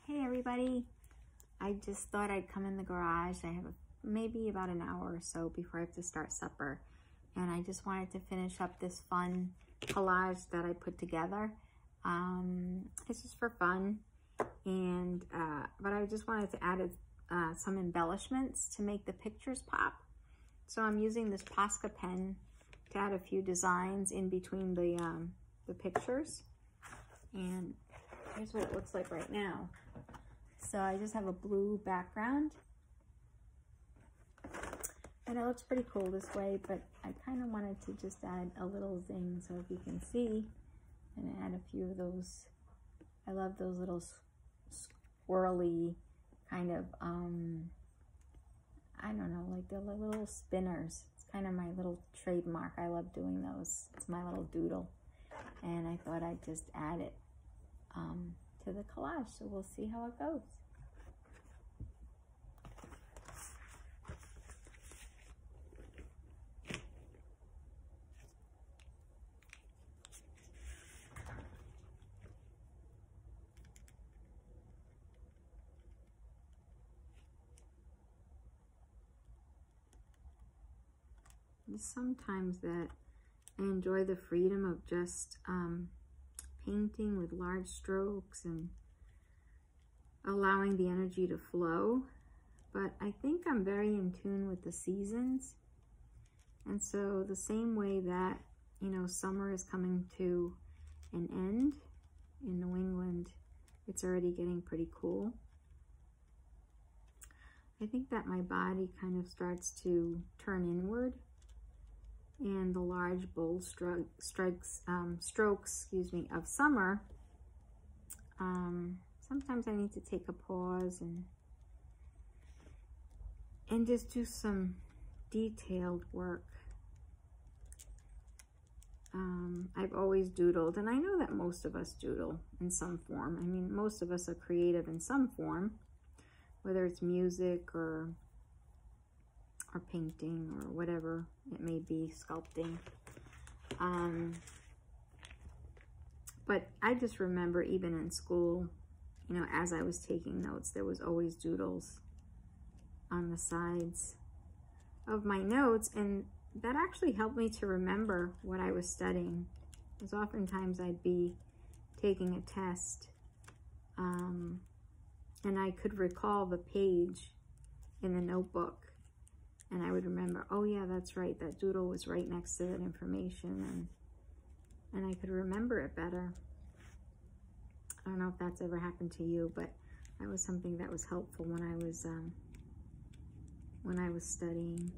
Hey everybody, I just thought I'd come in the garage. I have maybe about an hour or so before I have to start supper, and I just wanted to finish up this fun collage that I put together. It's just for fun, and but I just wanted to add some embellishments to make the pictures pop. So I'm using this Posca pen to add a few designs in between the pictures, and here's what it looks like right now. So I just have a blue background, and it looks pretty cool this way, but I kind of wanted to just add a little zing. So if you can see, and add a few of those. I love those little swirly kind of, I don't know, like the little spinners. It's kind of my little trademark. I love doing those. It's my little doodle. And I thought I'd just add it to the collage, so we'll see how it goes. Sometimes that I enjoy the freedom of just painting with large strokes and allowing the energy to flow, but I think I'm very in tune with the seasons. And so the same way that, you know, summer is coming to an end in New England, it's already getting pretty cool. I think that my body kind of starts to turn inward, and the large bold strokes of summer, sometimes I need to take a pause and just do some detailed work. I've always doodled, and I know that most of us doodle in some form. I mean, most of us are creative in some form, whether it's music or painting or whatever it may be, sculpting. But I just remember even in school, you know, as I was taking notes, there was always doodles on the sides of my notes, and that actually helped me to remember what I was studying. Because oftentimes I'd be taking a test, and I could recall the page in the notebook, and I would remember, oh yeah, that's right, that doodle was right next to that information, and I could remember it better. I don't know if that's ever happened to you, but that was something that was helpful when I was studying.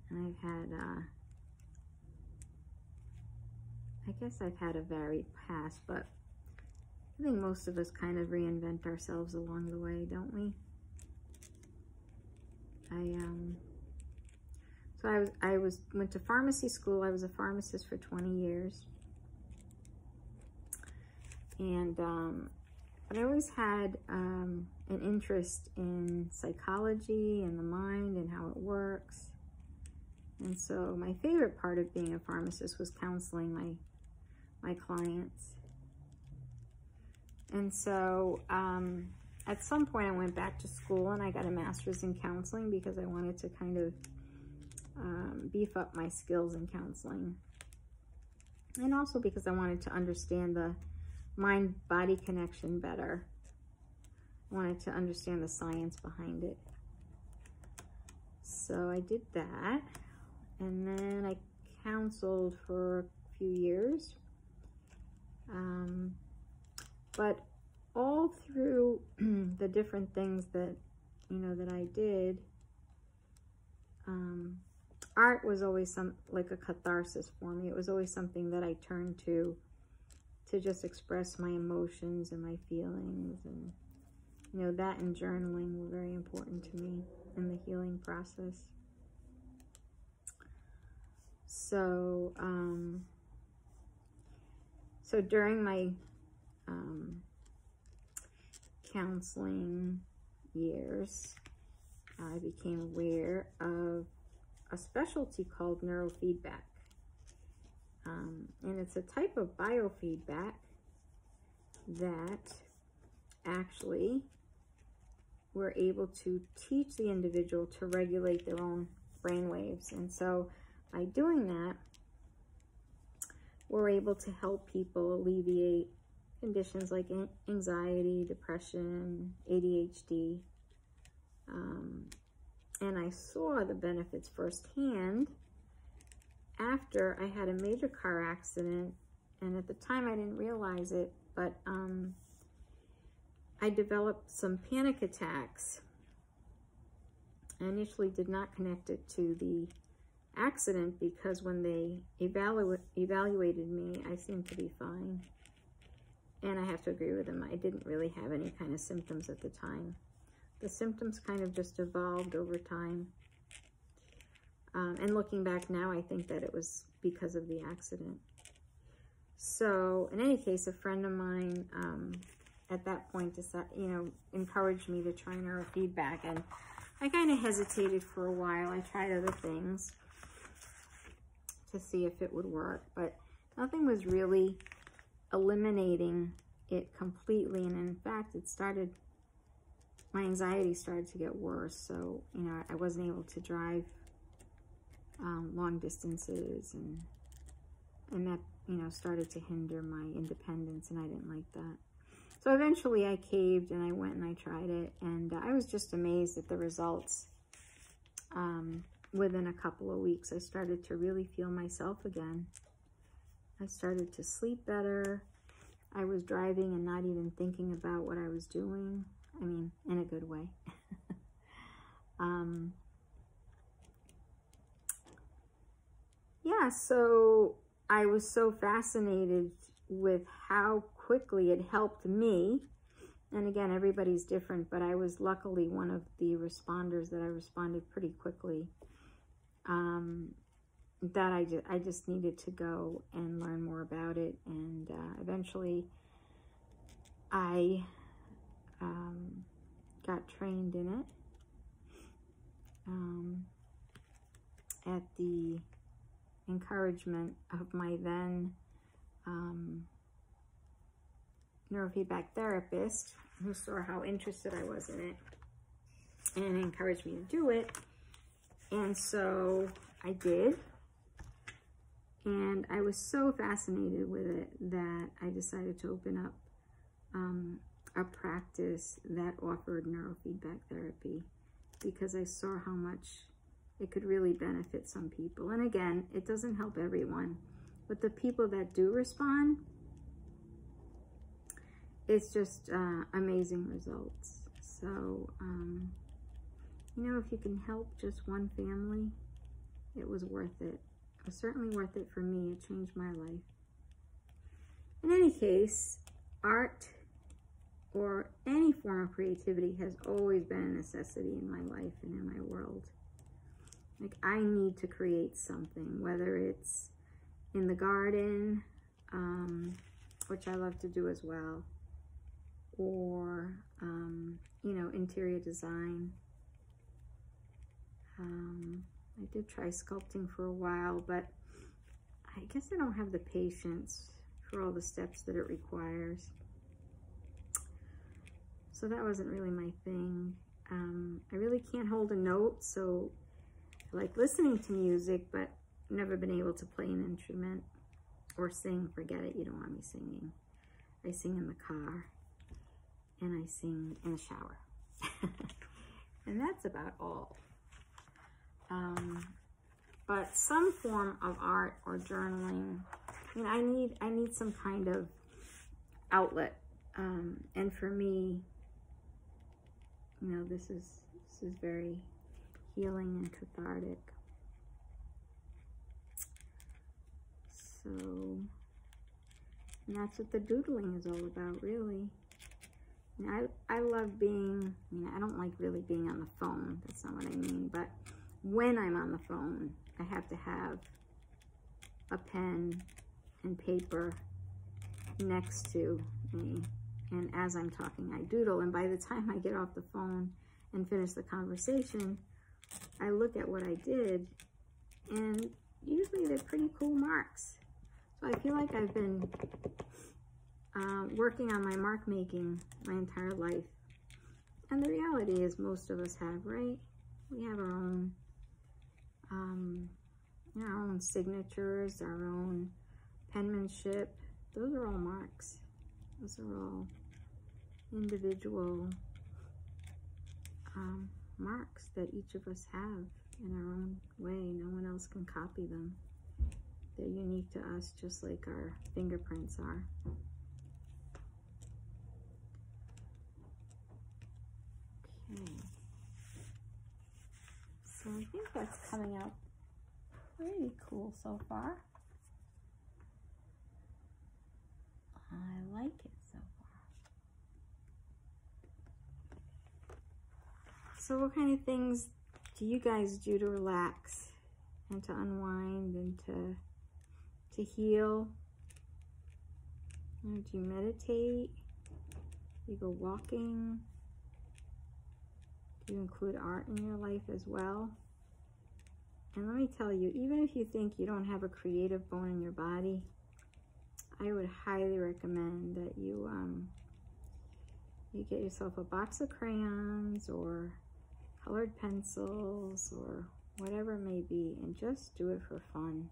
And I guess I've had a varied past, but I think most of us kind of reinvent ourselves along the way, don't we? I went to pharmacy school. I was a pharmacist for 20 years. And, but I always had an interest in psychology and the mind and how it works. And so my favorite part of being a pharmacist was counseling my clients. And so, at some point I went back to school and I got a master's in counseling because I wanted to kind of beef up my skills in counseling. And also because I wanted to understand the mind-body connection better. I wanted to understand the science behind it. So I did that. And then I counseled for a few years. But all through the different things that, you know, that I did, art was always like a catharsis for me. It was always something that I turned to just express my emotions and my feelings, and, you know, that and journaling were very important to me in the healing process. So, so during my counseling years, I became aware of a specialty called neurofeedback. And it's a type of biofeedback that actually we're able to teach the individual to regulate their own brain waves. And so by doing that, we're able to help people alleviate conditions like anxiety, depression, ADHD. And I saw the benefits firsthand after I had a major car accident. And at the time I didn't realize it, but I developed some panic attacks. I initially did not connect it to the accident because when they evaluated me, I seemed to be fine. And I have to agree with them, I didn't really have any kind of symptoms at the time. The symptoms kind of just evolved over time. And looking back now, I think that it was because of the accident. So in any case, a friend of mine at that point decided, encouraged me to try neurofeedback, and I kind of hesitated for a while. I tried other things to see if it would work, but nothing was really eliminating it completely. And in fact, my anxiety started to get worse. So, I wasn't able to drive long distances, and that, started to hinder my independence, and I didn't like that. So eventually I caved and I went and I tried it, and I was just amazed at the results. Within a couple of weeks, I started to really feel myself again. I started to sleep better. I was driving and not even thinking about what I was doing. I mean, in a good way. Yeah, so I was so fascinated with how quickly it helped me. And again, everybody's different, but I was luckily one of the responders that I responded pretty quickly. That I just needed to go and learn more about it. And eventually I got trained in it at the encouragement of my then neurofeedback therapist, who saw how interested I was in it and encouraged me to do it. And so I did. And I was so fascinated with it that I decided to open up a practice that offered neurofeedback therapy, because I saw how much it could really benefit some people. And again, it doesn't help everyone, but the people that do respond, it's just amazing results. So, if you can help just one family, it was worth it. It was certainly worth it for me. It changed my life. In any case, art or any form of creativity has always been a necessity in my life and in my world. Like, I need to create something, whether it's in the garden, which I love to do as well, or, interior design. I did try sculpting for a while, but I guess I don't have the patience for all the steps that it requires. So that wasn't really my thing. I really can't hold a note, so I like listening to music, but never been able to play an instrument or sing. Forget it, you don't want me singing. I sing in the car, and I sing in the shower. And that's about all. But some form of art or journaling, I need some kind of outlet. And for me, this is very healing and cathartic. So, and that's what the doodling is all about, really. I love being, I don't like really being on the phone. That's not what I mean. But when I'm on the phone, I have to have a pen and paper next to me. And as I'm talking, I doodle. And by the time I get off the phone and finish the conversation, I look at what I did, and usually they're pretty cool marks. So I feel like I've been working on my mark making my entire life. And the reality is most of us have, right? We have our own, our own signatures, our own penmanship. Those are all marks. Those are all individual marks that each of us have in our own way. No one else can copy them. They're unique to us, just like our fingerprints are. Okay. So I think that's coming out pretty cool so far. I like it so far. So what kind of things do you guys do to relax and to unwind and to heal? Do you meditate? Do you go walking? Do you include art in your life as well? And let me tell you, even if you think you don't have a creative bone in your body, I would highly recommend that you get yourself a box of crayons or colored pencils or whatever it may be, and just do it for fun.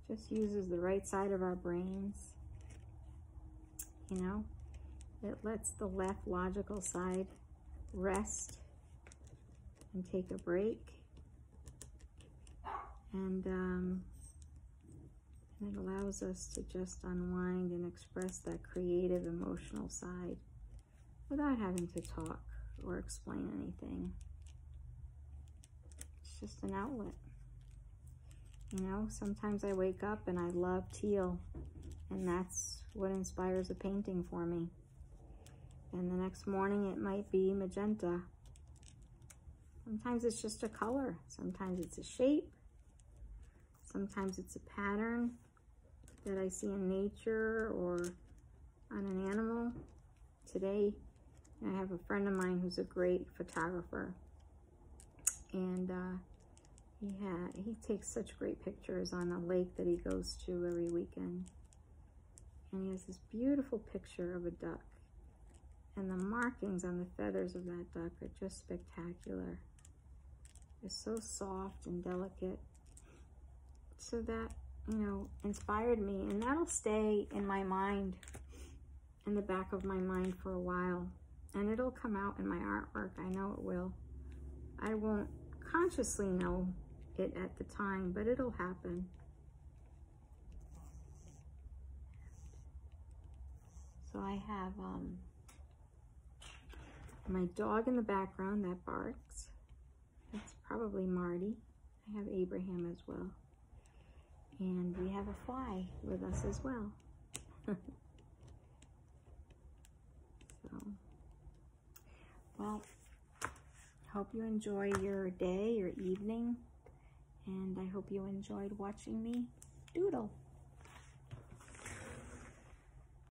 Just uses the right side of our brains. You know, it lets the left logical side rest and take a break. And it allows us to just unwind and express that creative, emotional side without having to talk or explain anything. It's just an outlet. You know, sometimes I wake up and I love teal, and that's what inspires a painting for me. And the next morning it might be magenta. Sometimes it's just a color. Sometimes it's a shape. Sometimes it's a pattern that I see in nature or on an animal. Today, I have a friend of mine who's a great photographer, and he takes such great pictures on a lake that he goes to every weekend. And he has this beautiful picture of a duck, and the markings on the feathers of that duck are just spectacular. They're so soft and delicate. So that, you know, inspired me, and that'll stay in my mind, in the back of my mind for a while, and it'll come out in my artwork. I know it will. I won't consciously know it at the time, but it'll happen. So I have my dog in the background that barks. That's probably Marty. I have Abraham as well. And we have a fly with us as well. So, well, hope you enjoy your day, your evening, and I hope you enjoyed watching me doodle.